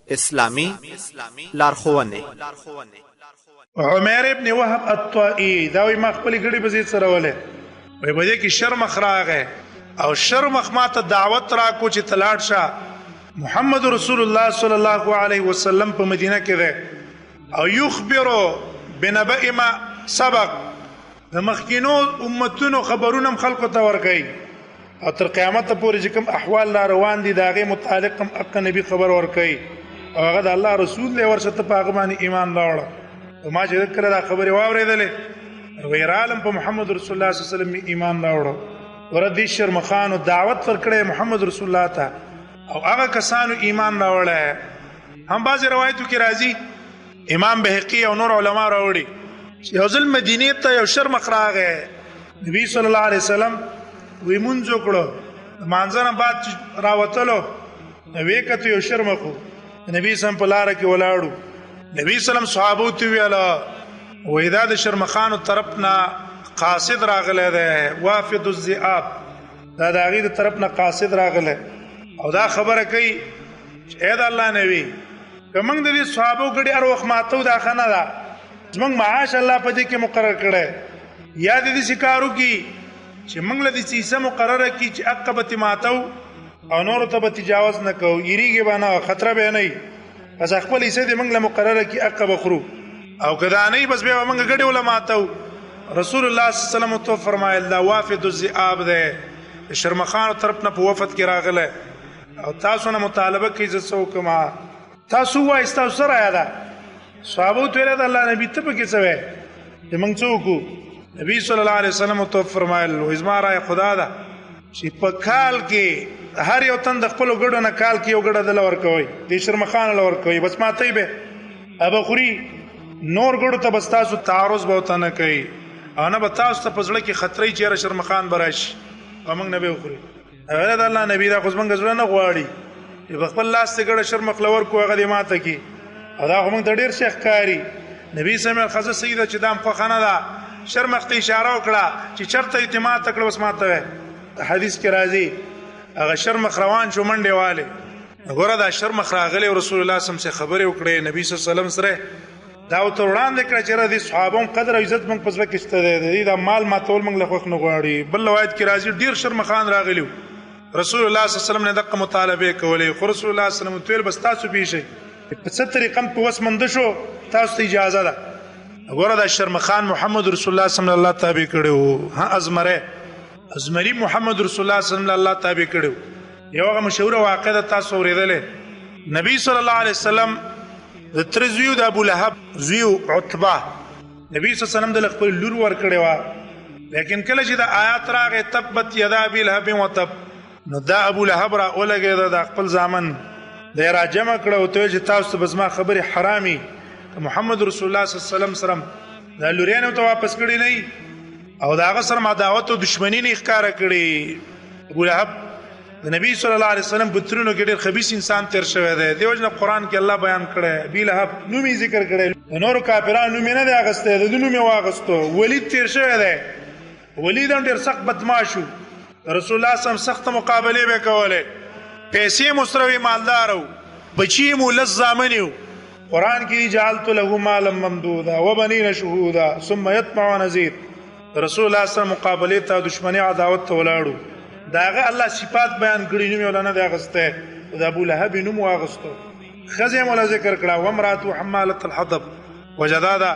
اسلامی لارښوونې. عمر ابن وهب الطائي دا وی ما خپل غړي بزید سره ولې وای بده کې شرمخ راغې او شرمخ ماته دعوت را کو چې تلاړ شه محمد رسول الله صلی الله علیه وسلم په مدینه کې ده او یخبرو بنبأ ما سبق د مخکینو امتونو خبرونه خلکو ته ورکړي او تر قیامت پورې چې کوم احوال لا روان دي داغه متعلق هم اق نبی خبر ورکړي او هغه د الله رسول له ورشته په هغه باندې ایمان راوړ او ما چې کړه دا خبره واورېدلې ویرالم په محمد رسول الله صلی الله علیه وسلم ایمان راوړ وردی شرمخان او دعوت ورکړي محمد رسول الله ته او هغه کسانو ایمان راوړل هم بعض روایتو کې راځي امام بهقي او نور علما راوړي یو ځل مدینه ته یو شرمخ راغی نبی صلی الله علیه وسلم وی مونږ وکړو مانځنه بعد راوتلو نبی کته یو شرمخو نبی سم په لار کې ولاړو نبی سلام صحابو ته ویلا وې دا د شرمخانو طرفنا قاصد راغله ده وافد الذئاب دا د هغه طرفنا قاصد راغله او دا خبره کوي چې اې د الله نبی کومنګ د دې صحابو ګډي هر وخت ماتو دا خنه ده زمنګ معاش الله په دې کې مقرر کړي یا دې شکارو کې چې موږ له دې سیسه مقرره کی چې عقبت ماتو او نور ته به تجاوز نه کو یریږي باندې خطر به نه پس خپل یې دې موږ له مقرره کی عقب خرو او کدا نه بس به موږ غړي علماء رسول الله صلی الله علیه وسلم تو فرمایل دا وافد الذئاب ده شرمخان طرف نه په وفد کې راغله او تاسو نه مطالبه کوي چې څوکما تاسو وایي تاسو سره یاده صحابه ته ویل الله نبی ته پکې څه وای چې موږ څوک نبی صلی الله علیه وسلم تو فرمایل و ازما را خدا دا چې په کال کې هر یو تند خپل ګډو نه کال کې یو ګډه دل ور کوي د شرمخان لور کوي بس ماته به ابو خوري نور ګډو ته بس تاسو تعارض به وته نه کوي انا به تاسو ته پزړه کې خطرې چیرې شرمخان برش امنګ نبی خوري اغه د الله نبی دا خو څنګه زړه نه غواړي چې خپل لاس ته ګډه شرمخ لور کوي هغه دې ماته کې او دا موږ د ډیر شیخ کاری نبی سمع خزه سیده چې دام خو خنه ده شرمخ ته اشاره وکړه چې چرته اعتماد تکړه وس ماته حدیث کې راځي هغه شرمخ روان شو منډه والے وګوره دا شرمخ راغلی رسول الله صلی الله علیه وسلم خبره وکړه نبی صلی الله علیه وسلم سره دا ته وړاندې کړ چې را دي صحابون قدر او عزت موږ پسره کېسته دي دا مال ماتول موږ له خوښ نه غواړي بل روایت کې راځي ډیر شرمخان راغلی رسول الله صلی الله علیه وسلم نه دغه مطالبه کولې خو رسول الله صلی الله علیه وسلم تل بس تاسو پیښه په څه طریقه په وسمند شو تاسو ته اجازه ده وګوره دا شرمخان محمد رسول الله صلی الله تابع کړو ها ازمری محمد رسول الله صلی الله تابع کړو یو هغه مشهور واقعه تاسو اوریدلې نبی صلی الله علیه وسلم د ترزیو د ابو لهب زیو عتبه نبی صلی الله علیه وسلم د خپل لور ور کړی و لیکن کله چې د آیات راغې تبت یدا ابي لهب وتب نو دا ابو لهب را اولګه د خپل ځامن د را جمع کړه او ته چې تاسو بس ما خبره حرامي محمد رسول الله صلی الله علیه وسلم سره دا لوريانو ته واپس کړی نه او دا هغه سره ما دعوت او دښمنی نه ښکارا کړی ابو لهب د نبی صلی الله علیه وسلم بترونو کې ډېر خبيث انسان تیر شوی دی دیوژن قرآن کې الله بیان کړی ابي لهب نومي ذکر کړی نور کافرانو نوم نه دی اغسته د نوم واغستو ولید تیر شوی دی ولید ډېر سخت بدمعشو رسول الله صلی الله علیه وسلم سخت مقابله وکوله پیسې مستروي مالدارو بچی مولز زامنیو قرآن کې جعلت له مالا ممدودا وبنين شهودا ثم يطمع نذير رسول الله صلی مقابله ته دشمنی عداوت ته ولاړو داغه الله صفات بیان کړی نو مولانا د اغسته د ابو لهب نوم واغستو خزه مولا ذکر کړه و امراته حماله الحطب وجدادا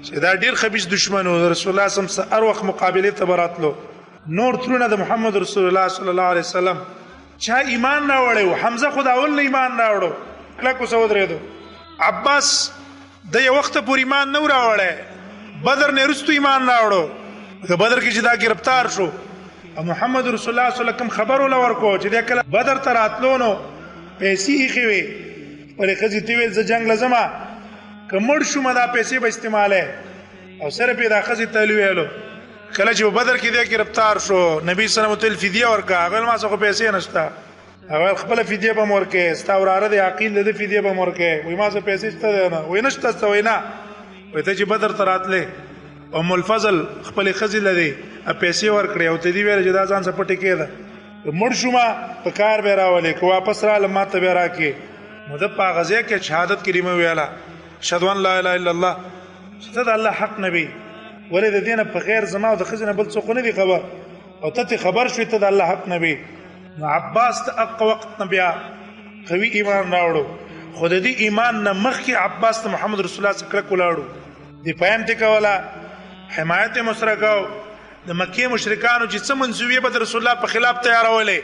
چې دا ډیر خبيث دشمنو رسول الله صلی الله علیه وسلم وخت مقابله ته براتلو نور ترونه د محمد رسول الله صلی الله علیه وسلم چا ایمان راوړو حمزه خداول ایمان راوړو کله کو سو درېدو عباس د یو وخت پور ایمان نه راوړل بدر نه رستو ایمان راوړو بدر کې چې دا گرفتار شو محمد رسول الله صلی الله علیه وسلم خبر ول ورکو چې د کله بدر تر اتلونو پیسې خوي ولې خزي تی ویل ز جنگ لازمه کمړ شو مدا پیسې به استعماله او سره په دا خزي تلو ویلو کله چې بدر کې د گرفتار شو نبی صلی الله علیه وسلم فدیه ورکا هغه ما څه پیسې نشتا هغه خپل فدیه به مورکه استاوراره د عقیل د فدیه به مورکه وای ما څه پیسې شته نه وای نشته څه وای نه وای ته چې بدر تر اتلې ام الفضل خپل خزي لدی پیسې ورکړي او ته دی ویل چې دا ځان څه پټی کېده مړ شوما په کار به راولې کو واپس را لماته به راکې مده په غزه کې شهادت کلمه ویاله اشهد ان لا اله الا الله ستد الله حق نبی ولې د دینه په غیر زما او د خزنه بل څوک نه دی خبر او ته خبر شوې ته د الله حق نبی. نو عباس ته اق وخت نبیا قوي ایمان راوړو خو د دې ایمان نه مخکې عباس ته محمد رسول الله صلی الله علیه وسلم ولاړو دی پیام ته کولا حمایت مشرکاو د مکه مشرکانو چې څه منسوبيه به رسول الله په خلاف تیارولې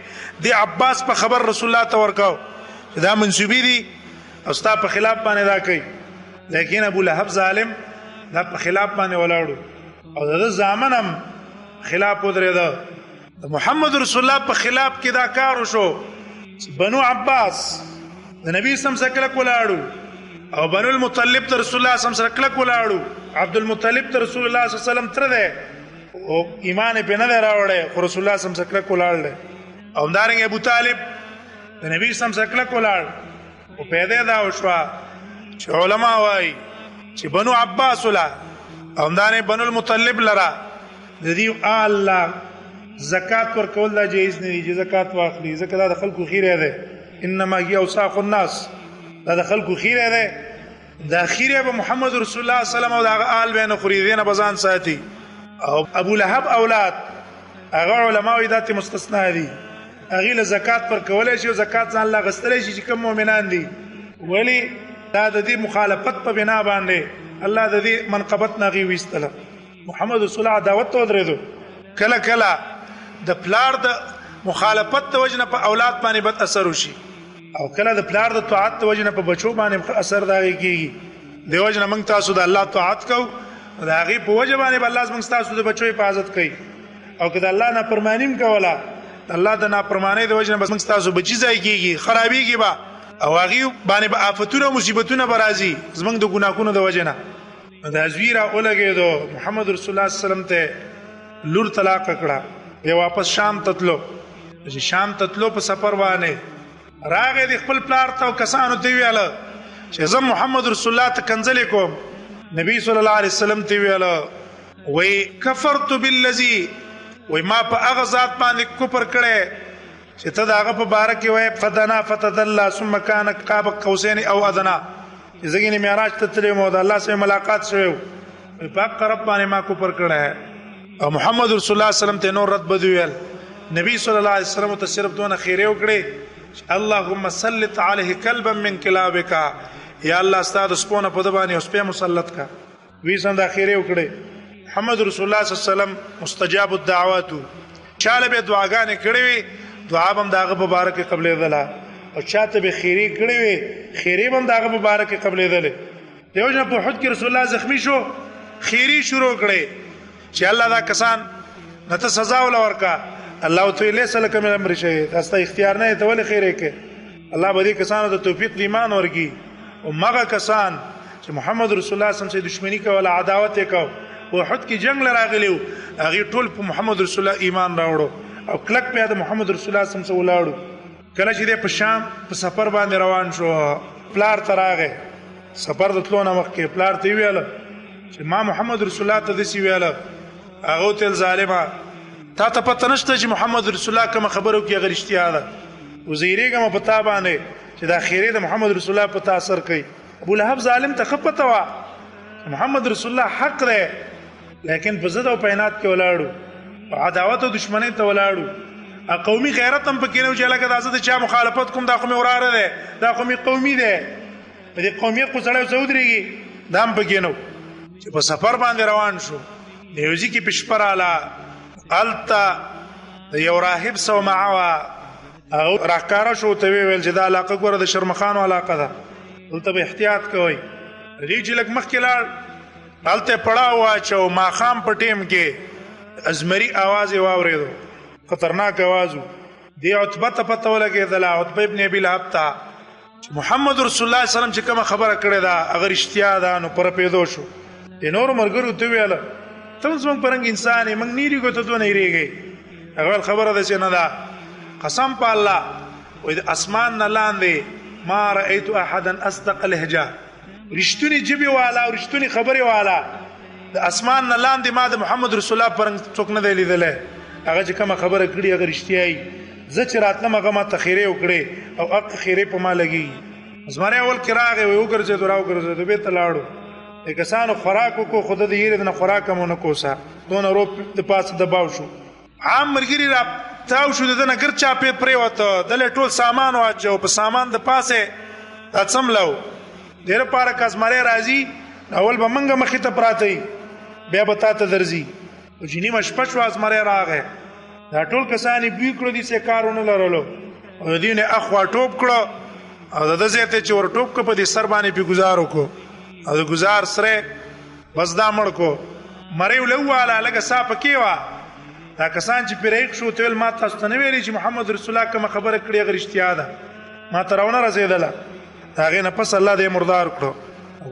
دی عباس په خبر رسول الله ته ورکاو دا منسوبي دي او ستا په خلاف باندې دا کوي. لیکن ابو لهب ظالم دا په خلاف باندې ولاړو او د زامنم خلاف ودرېده د محمد رسول الله په خلاف کې دا کار وشو. بنو عباس د نبی سم سره ولاړو او بنو المطلب ته رسول الله سم سره ولاړو. عبد المطلب ته رسول الله صلی الله علیه وسلم تر ده او ایمان په نه راوړې خو رسول الله سم سره ولاړل او دارنګ ابو طالب د نبی سم سره ولاړ او پیدا دا وشوا چې علما وايي چې بنو عباس ولا او دانه بنو المطلب لرا د دې الله زکات ورکول دا جایز نه دي. زکات واخلي زکات د خلکو خیره ده انما هي اوساخ الناس دا د خلکو خیره ده د خیره به محمد رسول الله صلی الله علیه وسلم او د آل بین خریدین بزان ساتي. او ابو لهب اولاد هغه علماء ذات مستثنا دي هغه له زکات پر کولای شي او زکات ځان لا غستلی شي چې کوم مؤمنان دي ولی دا د دې مخالفت په بنا باندې الله د دې منقبت نغي وستله. محمد رسول الله دعوت ته درېدو کله کله د پلار د مخالفت د وجنه په اولاد باندې بد اثر وشي او کله د پلار د طاعت د وجنه په بچو باندې اثر داږي کیږي. د وجنه موږ تاسو د الله طاعت کو دا غي په وجه باندې الله موږ تاسو د بچو حفاظت کوي او کله الله نه پرمانیم کولا الله د نافرمانی د وجنه بس موږ تاسو بچی ځای کیږي خرابيږي با او هغه باندې به آفتونه مصیبتونه برازي زمنګ د ګناکونو د وجنه. دا زویرا اولګېدو محمد رسول الله صلی الله علیه وسلم ته لور طلاق کړه بیا واپس شام تتلو چې شام تتلو په سفر باندې راغې د خپل پلار ته کسانو ته ویاله چې زه محمد رسول الله ته کنځلې کوم. نبی صلی الله علیه وسلم ته ویاله وای کفرت بالذی وای ما په هغه ذات باندې کفر کړي چې ته داغه په بار کې وای فدنا فتدلى ثم كان قاب قوسين او ادنا زګینه معراج ته تلې مو د الله سره ملاقات شوه په رب باندې ما کفر کړه او محمد رسول الله صلی الله علیه وسلم ته نور رد بدویل. نبی صلی الله علیه وسلم ته صرف دونه خیره وکړي اللهم سلط عليه كلبا من كلابك یا الله استاد سپونه په دبانې اوس په مسلط کا وی څنګه خیره وکړي. محمد رسول الله صلی الله علیه وسلم مستجاب الدعوات چاله به دعاګانې کړې وي دعا هم داغه مبارک قبلې دله او چاته به خیری کړې وي خیری هم داغه مبارک قبلې دله. دیو جن په حد کې رسول الله زخمی شو خیری شروع کړي چې الله دا کسان نته سزا ول ورکا الله تعالی له سلام امر شي تاسو اختیار نه ته ول خیره کې الله به دې کسانو ته توفیق د ایمان ورکي او مغه کسان چې محمد رسول الله صلی الله علیه وسلم دښمنی کوله عداوت وکاو او حد کې جنگ لراغلیو هغه ټول په محمد رسول الله ایمان راوړو او کلک په د محمد رسول الله صلی الله علیه وسلم ولاړو. کله چې په شام په سفر باندې روان شو پلار تراغه سفر د تلونه مخکې پلار ته ویل چې ما محمد رسول الله ته دسی ویل هغه تل ظالما تا ته پته نشته چې محمد رسول الله کوم خبرو کې غریشتیا ده وزیریګه په تا باندې چې د اخیری د محمد رسول الله په تاثیر کوي. ابو لهب ظالم ته خپته وا محمد رسول الله حق ده لیکن په زړه او پینات کې ولاړو عداوت او دشمنی ته ولاړو قومي غیرت هم پکې نه چې لکه د ازاد چا مخالفت کوم دا قومي وراره ده دا قومي قومي ده په دې قومیت کو سره سعودريږي دا هم پکې نو چې په سفر باندې روان شو دیوځي کې پښپراله التا یو راهب سو معوا او راکاره شو ته ویل چې دا علاقه ګوره د شرمخانو علاقه ده دلته به احتیاط کوئ. ریجی لک مخکې لاړ هلته پړاو واچو ما خام په ټیم کې ازمري आवाज واورېدو خطرناک आवाज دی عتبه ته پته ولګېدل عتبه ابن ابي لهب ته محمد رسول الله صلی الله علیه وسلم چې کوم خبره کړې ده اگر اشتیا ده نو پر پیدو شو د نور مرګرو ته ویل ته څنګه پرنګ انسان موږ نیری کو ته دوه نه ریږي هغه خبره ده چې نه ده قسم په الله وې د اسمان نه لاندې ما رايت احدا اصدق لهجه رښتونی جبي والا او رښتونی خبره والا د اسمان نه لاندې ما د محمد رسول الله پرنګ څوک نه دی لیدل هغه چې کوم خبره کړي هغه رښتیاي زه چې راتلم هغه ما تخیره وکړي او حق خیره په ما لګي زمره اول کې راغی وي وګرځېدو راوګرځېدو به ته لاړو کسانو خوراک کو خود د یې نه خوراک مونږ کوسا دون روپ د پاسه دباو شو عام مرګری را تاو شو د نه ګر چا په پرې وته د ټول سامان واجو په سامان د پاسه تاسم لو ډیر پاره کزمره راځي اول به منګه مخې ته پراته بیا به تاسو درځي او جنی مشپش واز مره راغې دا ټول کسانی بي کړو دي څه کارونه لرلو او دینه اخوا ټوب کړو او د زیته چې ور ټوب کو په دې سر باندې په گزارو کو او د گزار سره بس دا مړ کو مړیو لواله لګه صاحب کیوا دا کسان چې پرېښ شو تل ما تاسو ته ویلي چې محمد رسول الله کوم خبره کړې غریشتیا ده ما ترونه رسیدله هغه نه پس الله دې مردار کړو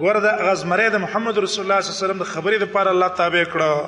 ګوره د غزمره د محمد رسول الله صلی الله علیه وسلم د خبرې لپاره الله تابع کړو